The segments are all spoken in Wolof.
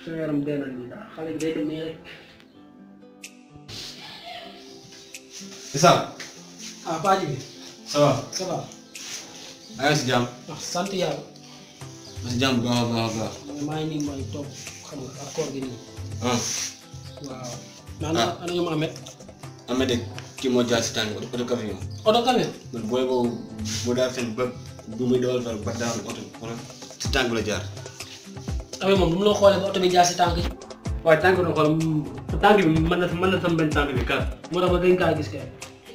Yaram dee na nii daal xale bi day dem nii rek. Issa. ah Paa Jibi. ça va. ça va. maa ngi si jàmm. sant yàlla. ma si jàmm baax a baax a baax. maa ngi nii may toog xam nga ak koor gi nii. waaw. ah ana ñoom Ahmed. Ahmed de kii moo jaar si tànk oto camion. oto camion. man booy boobu mu daal fen ba bu muy dawal fa ba daal oto si tànk la jaar. Ahmed moom lu mu la xoolee ba oto bi jaar si tànk yi. waaye tànk na xool tànk bi mën na sam benn tànk bi kar. moo tax ba gën kaa gis kay.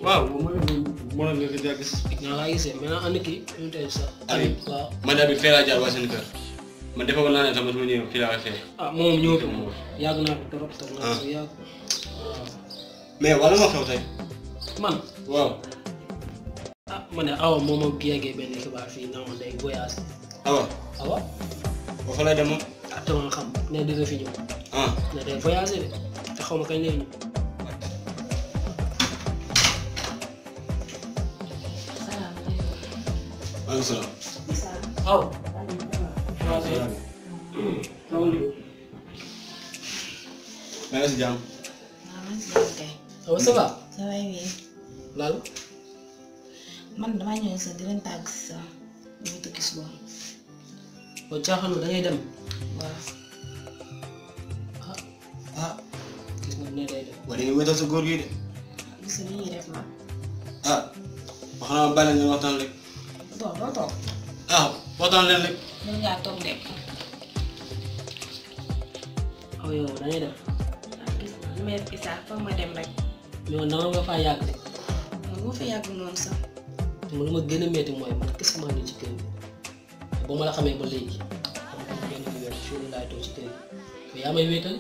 waaw moo la nga gis gis. naa laa gisee maintenant andi kii ñu tey sax. Habib waaw. man daal bi fee laa jaar waa seen kër man defe woon naa ne sama su ma ñëwee fii laa koy fee. ah moom ñëw fi yàgg naa ko trop trop naa ko yàgg. waaw. mais wala ma xew tey. man. waaw. ah ma ne awa moom moo yeggee benn xibaar fii naa ma day voyage. awa. awa. ba fa lay dem moom. ah te ma xam ne dina fi ñëw. ne day voyagé de te xaw ma kañ lay ñëw. maaleykum salaam. aw. maa ngi si jàmm. awa ça va. ça va bien. laal. man damaa ñëw sax di leen tàgg si sax ñu tukki suba. kon caaxaan da ngay dem. waaw. gis nga ne day dem. waaye da nga wéetal sa góor gi de. gis nga li ñuy def man. wax naa ma bàyyi la ngeen waxtaan rek. doo toog. waxtaan leen rek. mën ngaa toog de. aw yow da ngay dem. gis nga li may def Issa foog ma dem rek. mais dama nga faa yàgg de. moo fi yàgg noonu sax. te man lu ma gën a métti mooy man kese maa ngi ci kër gi ba ma la xamee ba léegi xam nga benn weer jour laay toog ci kër gi mais yaa may wéetali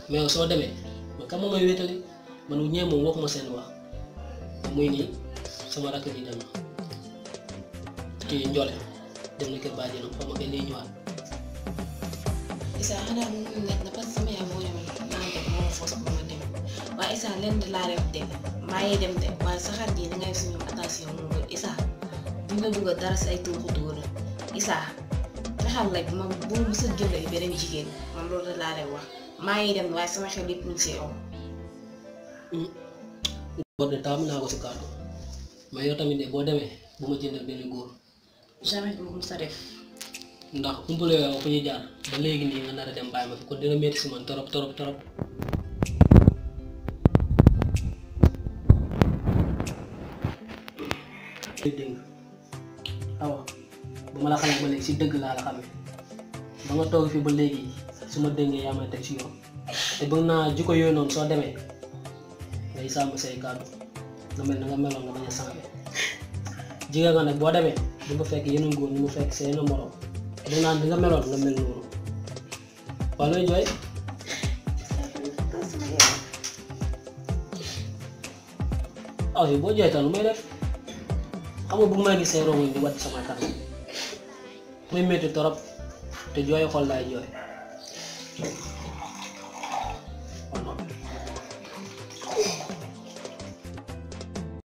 mais yow soo demee man kam moo may wéetali man bu ñëwee moom waxuma seen wax muy nii sama rakk bi dem na kii Ndiolé dem na kër bàjjenam xaw ma kañ lay ñëwaat. Issa xanaa mu ngi nekk na parce que sama yaay moo demoon naa dem moo foos ba ma dem waaye Issa lenn de laa def de maa ngi dem de waaye saxaar ji da ngay def si ñoom attention moom mooy Issa buñ la dugal dara si ay tuuxu tuura Issa fexeel rek ma bu mu sa jëlee beneen jigéen man loolu laa lay wax maa ngi dem waaye sama xel yëpp ñu ngi si yow. góor de taam naa ko si kàddu mais yow tamit de boo demee bu ma jëndal benn góor. jamais bu mu sa def. ndax umpale yow fu ñuy jaar ba léegi nii nga nar a dem bàyyi ma fi kon dina métti si man torop torop torop. dégg awa ba ma la xamee ba léegi si dëgg laa la xamee ba nga toog fi ba léegi su ma déggee yaa may teg si yoon te bëgg naa jikko yooyu noonu soo demee ngay sàmm say kàddu nga mel na nga meloon nga bañ a sàmm jigéen nga nag boo demee di nga fekk yeneen góor ñu mu fekk sa yeneen morom bëgg naa di nga meloon nga mel noonu waa looy jooy. aw yi boo jooy tam lu may def xam nga bëgg maa gis say rongoñ di wàcc sama kanam muy métti torop te jooy xol laay jooy.